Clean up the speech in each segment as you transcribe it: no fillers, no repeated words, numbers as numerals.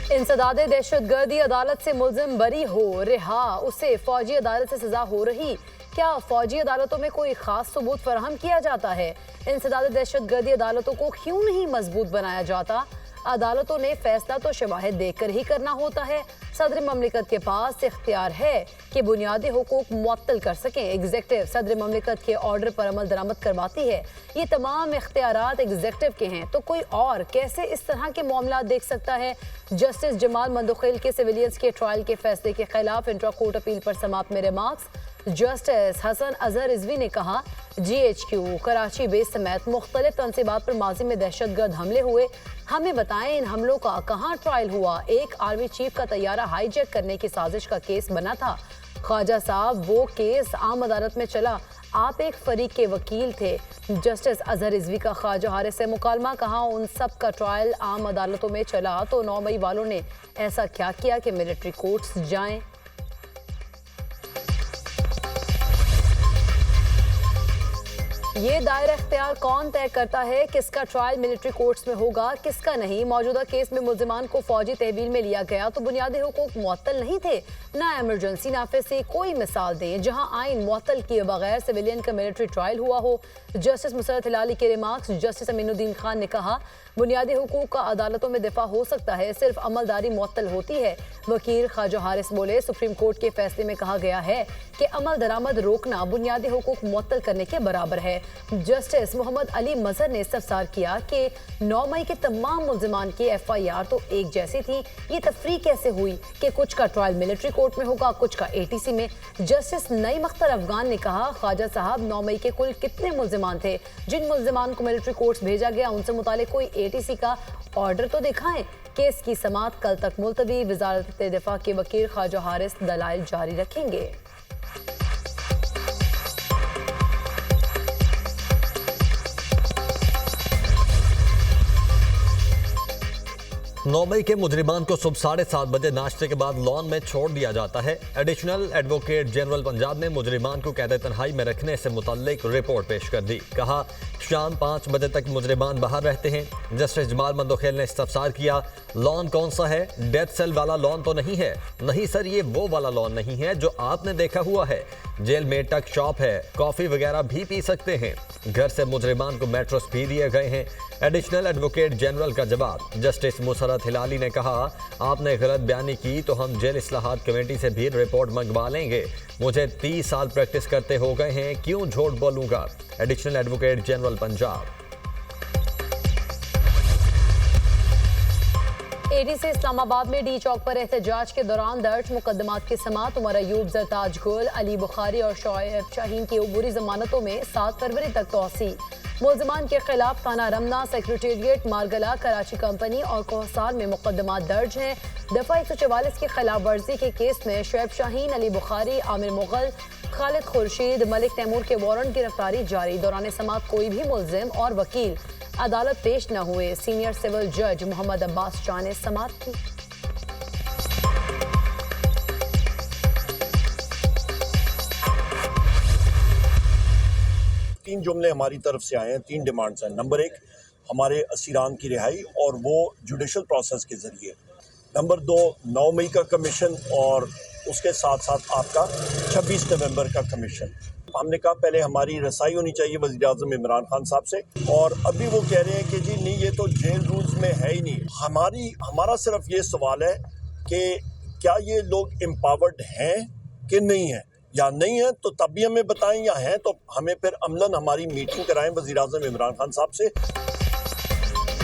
इंसदादे दहशतगर्दी अदालत से मुलजिम बरी हो रिहा, उसे फौजी अदालत से सजा हो रही। क्या फौजी अदालतों में कोई खास सबूत फराहम किया जाता है? इंसदादे दहशतगर्दी अदालतों को क्यों नहीं मजबूत बनाया जाता? अदालतों ने फैसला तो शवाहिद देखकर ही करना होता है। सदर ममलिकत के पास इख्तियार है कि बुनियादी हुकूक मुअत्तल कर सकें। एग्जीक्यूटिव सदर ममलिकत के ऑर्डर पर अमल दरामद करवाती है। ये तमाम इख्तियारात एग्जीक्यूटिव के हैं, तो कोई और कैसे इस तरह के मामला देख सकता है? जस्टिस जमाल मंदोखेल के सिविलियंस के ट्रायल के फैसले के खिलाफ इंट्रा कोर्ट अपील पर समाप्त में रिमार्क्स। जस्टिस हसन अजहर रिजवी ने कहा, GHQ कराची बेस समेत मुख्तलिफ तनसीबात पर माजी में दहशतगर्द हमले हुए। हमें बताएं इन हमलों का कहाँ ट्रायल हुआ? एक आर्मी चीफ का तैयारा हाईजैक करने की साजिश का केस बना था। ख्वाजा साहब, वो केस आम अदालत में चला, आप एक फरीक के वकील थे। जस्टिस अजहर रिजवी का ख्वाजा हारिस से मुकालमा, कहा उन सब का ट्रायल आम अदालतों में चला तो 9 मई वालों ने ऐसा क्या किया कि मिलिट्री कोर्ट्स जाएं? ये दायरा इख्तियार कौन तय करता है किसका ट्रायल मिलिट्री कोर्ट्स में होगा, किसका नहीं? मौजूदा केस में मुल्जिमान को फौजी तहवील में लिया गया तो बुनियादी हुकूक मुअत्तल नहीं थे। ना इमरजेंसी नाफिज से कोई मिसाल दें जहां आइन मुअत्तल किए बगैर सिविलियन का मिलिट्री ट्रायल हुआ हो। जस्टिस मुसरत हिलाली के रिमार्क्स। जस्टिस अमीनुद्दीन खान ने कहा, बुनियादी हुकूक का अदालतों में दिफा हो सकता है, सिर्फ अमलदारी मुअत्तल होती है। वकील ख्वाजा हारिस बोले, सुप्रीम कोर्ट के फैसले में कहा गया है कि अमल दरामद रोकना बुनियादी हुकूक मुअत्तल करने के बराबर है। जस्टिस मोहम्मद अली मजहर ने इस्तफसार किया कि 9 मई के तमाम मुल्जिमान की FIR तो एक जैसी थी, ये तफरीक कैसे हुई कि कुछ का ट्रायल मिलिट्री कोर्ट में होगा, कुछ का ATC में? जस्टिस नईम अख्तर अफगान ने कहा, ख्वाजा साहब 9 मई के कुल कितने मुल्जिमान थे? जिन मुल्जिमान को मिलिट्री कोर्ट्स भेजा गया उनसे मुतालिक कोई ATC का ऑर्डर तो दिखाएं। केस की समाअत कल तक मुलतवी। वजारत दिफा के वकील ख्वाजा हारिस दलाइल जारी रखेंगे। 9 मई के मुजरिमान को सुबह 7:30 बजे नाश्ते के बाद लॉन में छोड़ दिया जाता है। एडिशनल एडवोकेट जनरल पंजाब ने मुजरिमान को कैद तन्हाई में रखने से मुतल्लिक रिपोर्ट पेश कर दी। कहा, शाम 5 बजे तक मुजरिमान बाहर रहते हैं। जस्टिस जमाल मंदोखेल ने इस्तफसार किया, लॉन कौन सा है? डेथ सेल वाला लॉन तो नहीं है। नहीं सर, ये वो वाला लॉन नहीं है जो आपने देखा हुआ है। जेल में टक शॉप है, कॉफी वगैरह भी पी सकते हैं। घर से मुजरिमान को मेट्रोस भी दिए गए हैं। एडिशनल एडवोकेट जनरल का जवाब। जस्टिस मुसरत हिलाली ने कहा, आपने गलत बयानी की तो हम जेल इस्लाहात कमेटी से भी रिपोर्ट मंगवा लेंगे। मुझे 30 साल प्रैक्टिस करते हो गए हैं, क्यों झूठ बोलूंगा? Additional advocate general Punjab. AD से इस्लामाबाद में D चौक पर एहतजाज के दौरान दर्ज मुकदमात की समाअत। उमर अयूब, जरताज गुल, अली बुखारी और शोएब शाहीन की अबूरी जमानतों में 7 फरवरी तक तौसी। मुल्जिमान के खिलाफ थाना रमना, सेक्रेटेरिएट, मारगला, कराची कंपनी और कोहसार में मुकदमात दर्ज हैं। दफा 144 की खिलाफ वर्जी के केस में शोएब शाहीन, अली बुखारी, आमिर मुगल, खालिद खुर्शीद, मलिक तैमूर के वारंट गिरफ्तारी जारी। दौरान समाअत कोई भी मुल्जिम और वकील अदालत पेश न हुए। सीनियर सिविल जज मोहम्मद अब्बास शाह ने समाअत की। 3 जुमले हमारी तरफ से आए हैं, 3 डिमांड्स हैं। नंबर 1, हमारे असीरान की रिहाई और वो जुडिशल प्रोसेस के ज़रिए। नंबर 2, 9 मई का कमीशन और उसके साथ साथ आपका 26 नवंबर का कमीशन। हमने कहा पहले हमारी रसाई होनी चाहिए वज़ीर-ए-आज़म इमरान खान साहब से, और अभी वो कह रहे हैं कि जी नहीं, ये तो जेल रूल्स में है ही नहीं। हमारा सिर्फ ये सवाल है कि क्या ये लोग एम्पावर्ड हैं कि नहीं हैं, या नहीं है तो तब भी हमें बताएं, या हैं तो हमें फिर अमलन हमारी मीटिंग कराएं वज़ीर-ए-आज़म इमरान खान साहब से।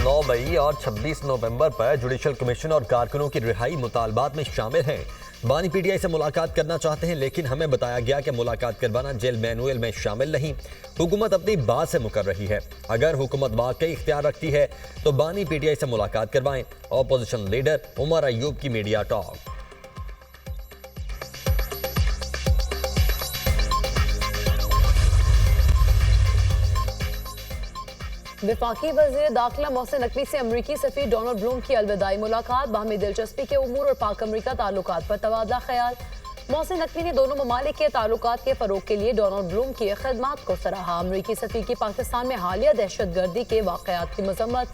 9 मई और 26 नवंबर पर जुडिशल कमीशन और कारकुनों की रिहाई मुतालबात में शामिल हैं। बानी PTI से मुलाकात करना चाहते हैं, लेकिन हमें बताया गया कि मुलाकात करवाना जेल मैनुअल में शामिल नहीं। हुकूमत अपनी बात से मुकर रही है। अगर हुकूमत वाकई इख्तियार रखती है तो बानी PTI से मुलाकात करवाएं। ऑपोजिशन लीडर उमर अयूब की मीडिया टॉक। वफाकी वज़ीर दाखिला मोहसिन नकवी से अमरीकी सफ़ीर डोनाल्ड ब्लूम की अलविदाई मुलाकात। बाहमी दिलचस्पी के उमूर और पाक अमरीका ताल्लुकात पर तबादला ख्याल। मोहसिन नकवी ने दोनों ममालिक के ताल्लुकात के फ़रोग के लिए डोनाल्ड ब्लूम की खिदमात को सराहा। अमरीकी सफ़ीर की पाकिस्तान में हालिया दहशतगर्दी के वाक़यात की मज़म्मत।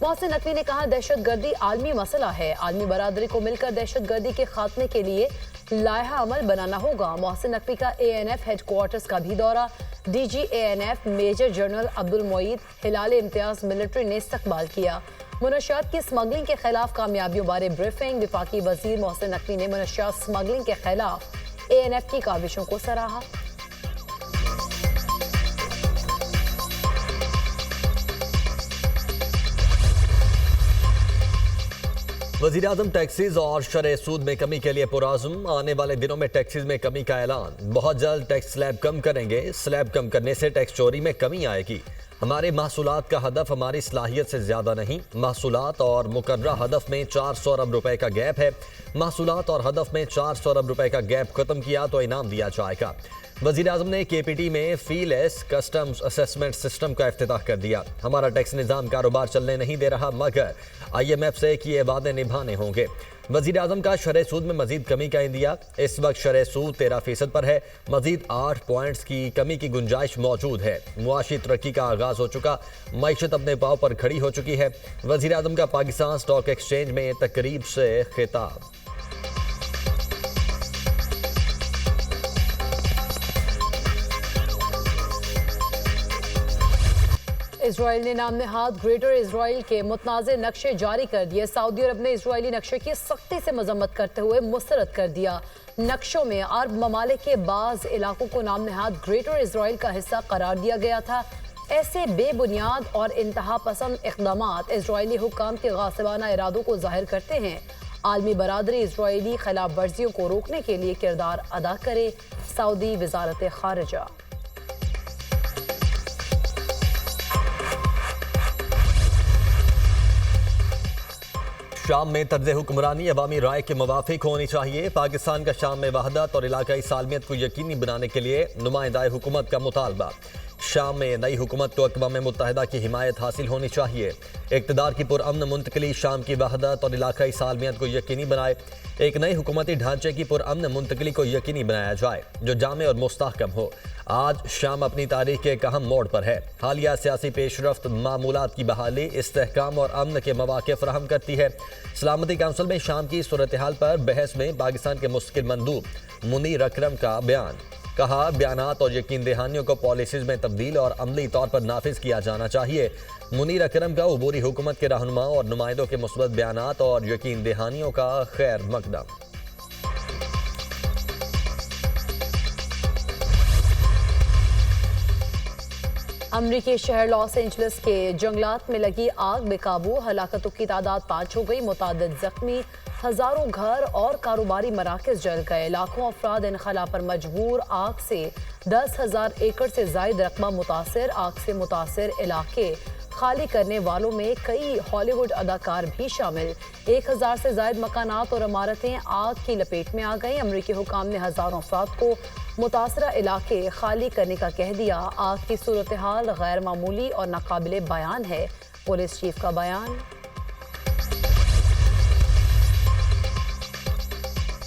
मोहसिन नकवी ने कहा, दहशतगर्दी आलमी मसला है, आलमी बरादरी को मिलकर दहशतगर्दी के खात्मे के लिए लायहा अमल बनाना होगा। मोहसिन नकवी का ANF हेडक्वार्टर्स का भी दौरा। DG ANF major general Abdul Moid Hilal Imtiaz military ने इस्तकबाल किया। मुनशियात की स्मगलिंग के खिलाफ कामयाबियों बारे ब्रीफिंग। वफाकी वजीर मोहसिन नकवी ने मुनशियात स्मगलिंग के खिलाफ ANF की काविशों को सराहा। वज़ीर-ए-आज़म टैक्सीज और शरह सूद में कमी के लिए पुराज़म। आने वाले दिनों में टैक्सीज में कमी का ऐलान। बहुत जल्द टैक्स स्लैब कम करेंगे। स्लैब कम करने से टैक्स चोरी में कमी आएगी। हमारे महसूलात का हदफ हमारी सलाहियत से ज़्यादा नहीं। महसूलात और मुकर्ररा हदफ में 400 अरब रुपए का गैप है। महसूलात और हदफ में 400 अरब रुपए का गैप खत्म किया तो इनाम दिया जाएगा। वज़ीर-ए-आज़म ने KPT में फीलेस कस्टम्स असेसमेंट सिस्टम का इफ्तिताह कर दिया। हमारा टैक्स निज़ाम कारोबार चलने नहीं दे रहा, मगर IMF से किए वादे निभाने होंगे। वज़ीर-ए-आज़म का शरह सूद में मजीद कमी का इंदिया। इस वक्त शरह सूद 13% पर है। मजीद 8 पॉइंट्स की कमी की गुंजाइश मौजूद है। मुआशी तरक्की का आगाज हो चुका, मईशत अपने पाँव पर खड़ी हो चुकी है। वज़ीर-ए-आज़म का पाकिस्तान स्टॉक एक्सचेंज में तकरीब से खिताब। इजराइल ने नाम नहाद ग्रेटर इजराइल के मुतनाज़े नक्शे जारी कर दिए। सऊदी अरब ने इजरायली नक्शे की सख्ती से मजम्मत करते हुए मुस्तरद कर दिया। नक्शों में अरब ममालिक के बाज़ इलाकों को नाम नहाद ग्रेटर इजराइल का हिस्सा करार दिया गया था। ऐसे बेबुनियाद और इंतहा पसंद इक़दामात इजरायली हुक्काम के गासिबाना इरादों को जाहिर करते हैं। आलमी बरादरी इजरायली खिलाफ वर्जियों को रोकने के लिए किरदार अदा करे। सऊदी वज़ारत ख़ारिजा। शाम में तर्ज हुक्मरानी अवामी राय के मुवाफिक होनी चाहिए। पाकिस्तान का शाम में वहदत और इलाकाई सालमियत को यकीनी बनाने के लिए नुमाइंदा हुकूमत का मुतालबा। शाम में नई हुकूमत को अक़वाम मुत्तहिदा की हिमायत हासिल होनी चाहिए। इक़्तिदार की पुरअमन मुंतकली शाम की वहदत और इलाकाई सालमियत को यकीनी बनाए। एक नई हुकूमती ढांचे की पुरअमन मुंतकली को यकीनी बनाया जाए जो जामे और मुस्तहकम हो। आज शाम अपनी तारीख के एक अहम मोड़ पर है। हालिया सियासी पेशरफ्त मामूलात की बहाली, इस्तेहकाम और अमन के मौक़े फराहम करती है। सलामती काउंसिल में शाम की सूरत हाल पर बहस में पाकिस्तान के मुस्तकिल मंदूब मुनीर अकरम का बयान। कहा, बयानात और यकीन दहानियों को पॉलिसीज में तब्दील और अमली तौर पर नाफिज किया जाना चाहिए। मुनीर अकरम का उबूरी हुकूमत के रहनुमा और नुमाइंदों के मुस्बत बयानात और यकीन दहानियों का खैर मकदम। अमरीकी शहर लॉस एंजलिस के जंगलात में लगी आग बेकाबू, हलाकतों की तादाद 5 हो गई, मुतादिद जख्मी, हजारों घर और कारोबारी मराकज जल गए, लाखों अफराद इनखला पर मजबूर। आग से 10,000 एकड़ से जायद रकबा मुतासर। आग से मुतासर इलाके खाली करने वालों में कई हॉलीवुड अदाकार भी शामिल। 1000 से जायद मकानात और इमारतें आग की लपेट में आ गईं। अमरीकी हुकाम ने हजारों अफराद को मुतासरा इलाके खाली करने का कह दिया। आग की सूरत हाल गैर मामूली और नाकाबिले बयान है, पुलिस चीफ का बयान।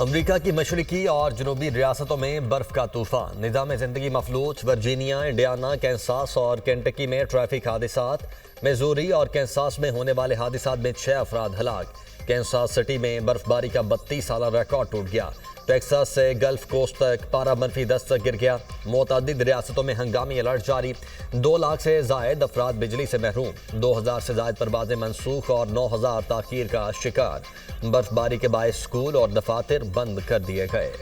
अमरीका की मशरकी और जनूबी रियासतों में बर्फ का तूफान, निज़ाम ज़िंदगी मफलूज। वर्जीनिया, इंडियाना, कैंसास और केंटकी में ट्रैफिक हादिसात। मिजूरी और कैंसास में होने वाले हादिसात में 6 अफराद हलाक। कैंसास सिटी में बर्फबारी का 32 साल रिकॉर्ड टूट गया। टेक्सास से गल्फ कोस्ट तक पारा -10 तक गिर गया। मुतअद्दिद रियासतों में हंगामी अलर्ट जारी। 2 लाख से जायद अफराद बिजली से महरूम। 2000 से जायद परवाजें मनसूख और 9000 ताखीर का शिकार। बर्फबारी के बायस स्कूल और दफातर बंद कर दिए गए।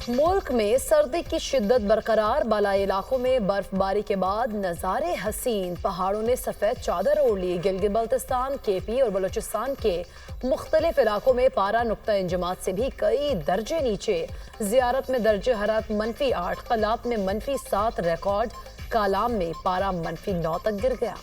मुल्क में सर्दी की शिद्दत बरकरार, बालाई इलाकों में बर्फबारी के बाद नज़ारे हसीन। पहाड़ों ने सफ़ेद चादर ओढ़ ली। गिलगित बल्तिस्तान, KP और बलूचिस्तान के मुख्तलिफ इलाकों में पारा नुक्ता इंजमात से भी कई दर्जे नीचे। ज़ियारत में दर्जे हरारत -8, कलाब में -7 रिकॉर्ड। कालाम में पारा -9 तक गिर गया।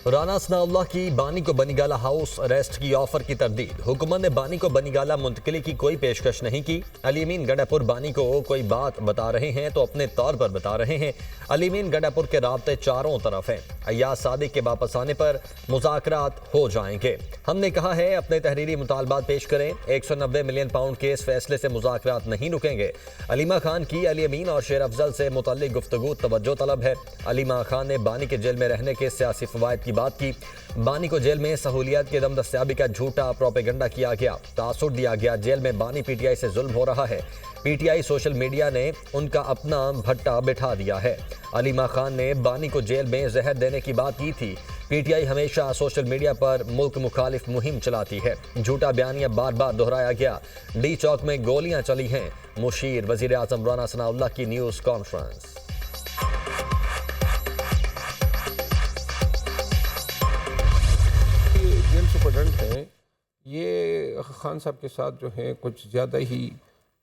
राना सनाउल्लाह की बानी को बनीगाला हाउस अरेस्ट की ऑफर की तरदीद। हुकूमत ने बानी को बनीगाला मुंतकिली की कोई पेशकश नहीं की। अलीमीन गंडापुर बानी को कोई बात बता रहे हैं तो अपने तौर पर बता रहे हैं। अलीमीन गंडापुर के राब्ते चारों तरफ हैं। अय्याज सादिक के वापस आने पर मुज़ाकरात हो जाएंगे। हमने कहा है अपने तहरीरी मुतालबात पेश करें। 190 मिलियन पाउंड केस फैसले से मुज़ाकरात नहीं रुकेंगे। अलीमा खान की अली अमीन और शेर अफजल से मुतल्लिक गुफ्तगू तवज्जो तलब है। अलीमा खान ने बानी के जेल में रहने के सियासी फवायद की बात की। बानी को जेल में सहूलियत के दम दस्तियाबी का झूठा प्रोपेगेंडा किया गया, तासुर दिया गया। जेल में बानी पीटीआई से जुल्म हो रहा है। पीटीआई सोशल मीडिया ने उनका अपना भट्टा बिठा दिया है। अलीमा खान ने बानी को जेल में जहर देने की बात की थी। पीटीआई हमेशा सोशल मीडिया पर मुल्क मुखालिफ मुहिम चलाती है। झूठा बयानिया बार बार दोहराया गया। डी चौक में गोलियां चली हैं। मुशीर वजीर आजम राना सनाउल्लाह की न्यूज़ कॉन्फ्रेंस। जेल सुपरडेंट हैं, ये खान साहब के साथ जो है कुछ ज़्यादा ही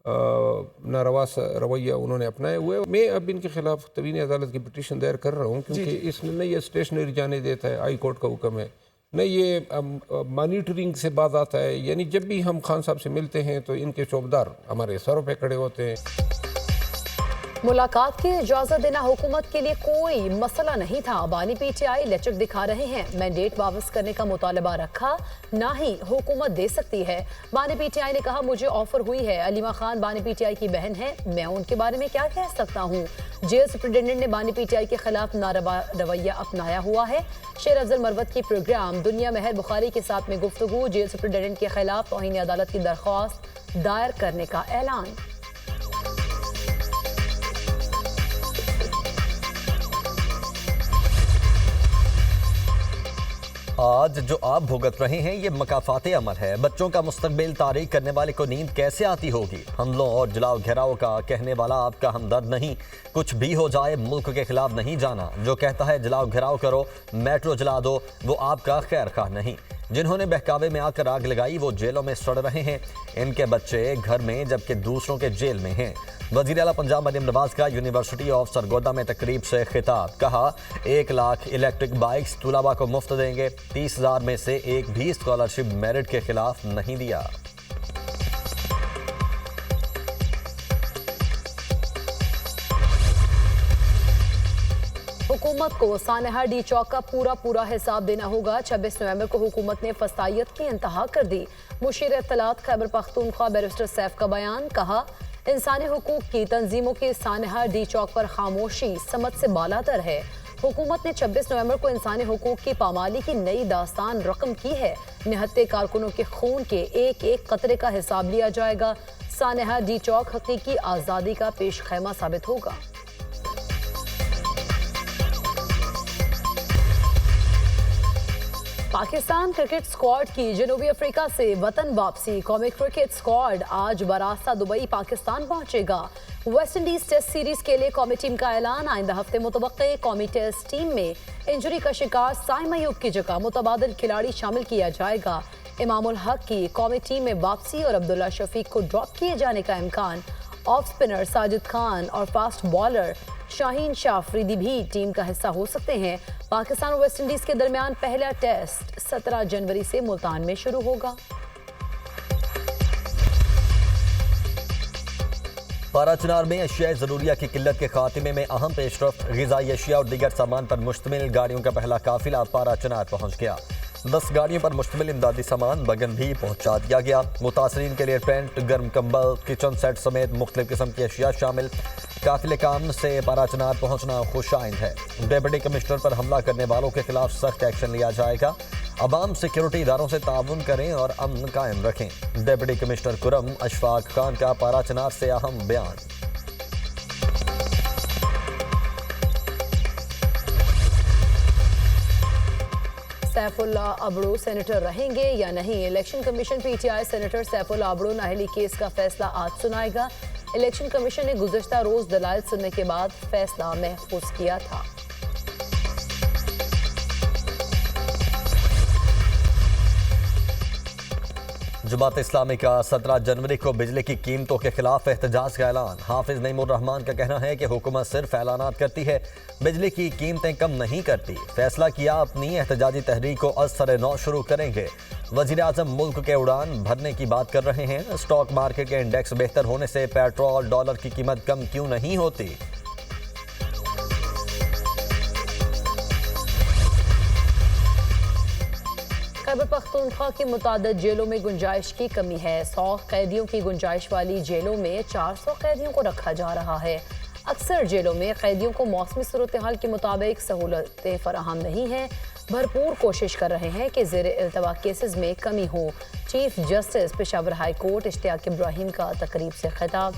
नारवा रवैया उन्होंने अपनाए हुए। मैं अब इनके खिलाफ तवीनी अदालत की पिटीशन दायर कर रहा हूँ, क्योंकि इसमें न ये स्टेशनरी जाने देता है, हाई कोर्ट का हुक्म है, न ये मॉनिटरिंग से बात आता है। यानी जब भी हम खान साहब से मिलते हैं तो इनके चौबदार हमारे सरों पे खड़े होते हैं। मुलाकात की इजाजत देना हुकूमत के लिए कोई मसला नहीं था। बानी पीटीआई लचक दिखा रहे हैं। मैंडेट वापस करने का मुतालबा रखा, ना ही हुकूमत दे सकती है। बानी पीटीआई ने कहा मुझे ऑफर हुई है। अलीमा खान बानी पीटीआई की बहन है, मैं उनके बारे में क्या कह सकता हूँ। जेल सुप्रिटेंडेंट ने बानी पीटीआई के खिलाफ नारवा रवैया अपनाया हुआ है। शेर अफजल मरवत की प्रोग्राम दुनिया मेहर बुखारी के साथ में गुफ्तगू। जेल सुप्रिटेंडेंट के खिलाफ तौहीन अदालत की दरख्वास्त दायर करने का ऐलान। आज जो आप भुगत रहे हैं ये मकाफाते अमल है। बच्चों का मुस्तकबिल तारीख करने वाले को नींद कैसे आती होगी। हमलों और जलाओ घेराव का कहने वाला आपका हमदर्द नहीं। कुछ भी हो जाए मुल्क के खिलाफ नहीं जाना। जो कहता है जलाओ घेराव करो, मेट्रो जला दो, वो आपका खैर खा नहीं। जिन्होंने बहकावे में आकर आग लगाई वो जेलों में सड़ रहे हैं। इनके बच्चे घर में जबकि दूसरों के जेल में हैं। वज़ीर आला पंजाब मरियम नवाज का यूनिवर्सिटी ऑफ सरगोदा में तकरीब से खिताब। कहा 1 लाख इलेक्ट्रिक बाइक्स तुलबा को मुफ्त देंगे। 30,000 में से एक भी स्कॉलरशिप मेरिट के खिलाफ नहीं दिया। हुकूमत को सानेहा डी चौक का पूरा हिसाब देना होगा। 26 नवंबर को हुकूमत ने फसाइयत की इंतहा कर दी। मुशीर इत्तलात खैबर पख्तूनख्वा बैरिस्टर सैफ का बयान। कहा इंसानी हुकूक की तंजीमों की सानेहा डी चौक पर खामोशी समझ से बालातर है। हुकूमत ने 26 नवंबर को इंसानी हुकूक की पामाली की नई दास्तान रकम की है। निहत्ते कारकुनों के खून के एक एक कतरे का हिसाब लिया जाएगा। सानेहा डी चौक हकीकी आज़ादी का पेश खैमा साबित होगा। पाकिस्तान क्रिकेट स्क्वाड की जनूबी अफ्रीका से वतन वापसी। कौमी क्रिकेट स्क्वाड आज बरास्ता दुबई पाकिस्तान पहुंचेगा। वेस्ट इंडीज टेस्ट सीरीज के लिए कौमी टीम का ऐलान। आइंदा हफ्ते मुतवक्के कौमी टेस्ट टीम में इंजरी का शिकार साइम अयूब की जगह मुतबादिल खिलाड़ी शामिल किया जाएगा। इमामुल हक की कौमी टीम में वापसी और अब्दुल्ला शफीक को ड्रॉप किए जाने का इम्कान। ऑफ स्पिनर साजिद खान और फास्ट बॉलर शाहीन शाह अफरीदी भी टीम का हिस्सा हो सकते हैं। पाकिस्तान और वेस्ट इंडीज के दरमियान पहला टेस्ट 17 जनवरी से मुल्तान में शुरू होगा। पाराचनार में अशिया ज़रूरिया की किल्लत के खात्मे में अहम पेशरफ्त। ग़िज़ाई अशिया और दीगर सामान पर मुश्तमिल गाड़ियों का पहला काफिला पाराचनार पहुँच गया। 10 गाड़ियों पर मुश्तमिल इमदादी सामान बगन भी पहुँचा दिया गया। मुतासरीन के लिए टेंट, गर्म कंबल, किचन सेट समेत मुख्तलिफ किस्म की अशिया शामिल। काफिले काम से पाराचनार पहुँचना खुशाइंद है। डिप्टी कमिश्नर पर हमला करने वालों के खिलाफ सख्त एक्शन लिया जाएगा। अवाम सिक्योरिटी इदारों से ताउन करें और अमन कायम रखें। डिप्टी कमिश्नर कुरम अशफाक खान का पाराचनार से अहम बयान। सैफुल्ला अबड़ू सेनेटर रहेंगे या नहीं। Election commission PTI senator Saifullah Abro नाहली केस का फैसला आज सुनाएगा। इलेक्शन कमीशन ने गुज़श्ता रोज दलाइल सुनने के बाद फैसला महफूज किया था। जमात इस्लामी का 17 जनवरी को बिजली की कीमतों के खिलाफ एहतजाज का ऐलान। हाफिज नईमुर रहमान का कहना है कि हुकूमत सिर्फ ऐलानात करती है, बिजली की कीमतें कम नहीं करती। फैसला किया, अपनी एहतजाजी तहरीक को असर नौ शुरू करेंगे। वजीर आजम मुल्क के उड़ान भरने की बात कर रहे हैं। स्टॉक मार्केट के इंडेक्स बेहतर होने से पेट्रोल डॉलर की कीमत कम क्यों नहीं होती। खैबर पख्तूनख्वा की मुतादिद जेलों में गुंजाइश की कमी है। 100 कैदियों की गुंजाइश वाली जेलों में 400 कैदियों को रखा जा रहा है। अक्सर जेलों में कैदियों को मौसमी सूरत हाल के मुताबिक सहूलतें फराहम नहीं हैं। भरपूर कोशिश कर रहे हैं कि ज़ेर इल्तवा केसेस में कमी हो। Chief justice Peshawar high court Ishtiaq Ibrahim का तकरीब से खिताब।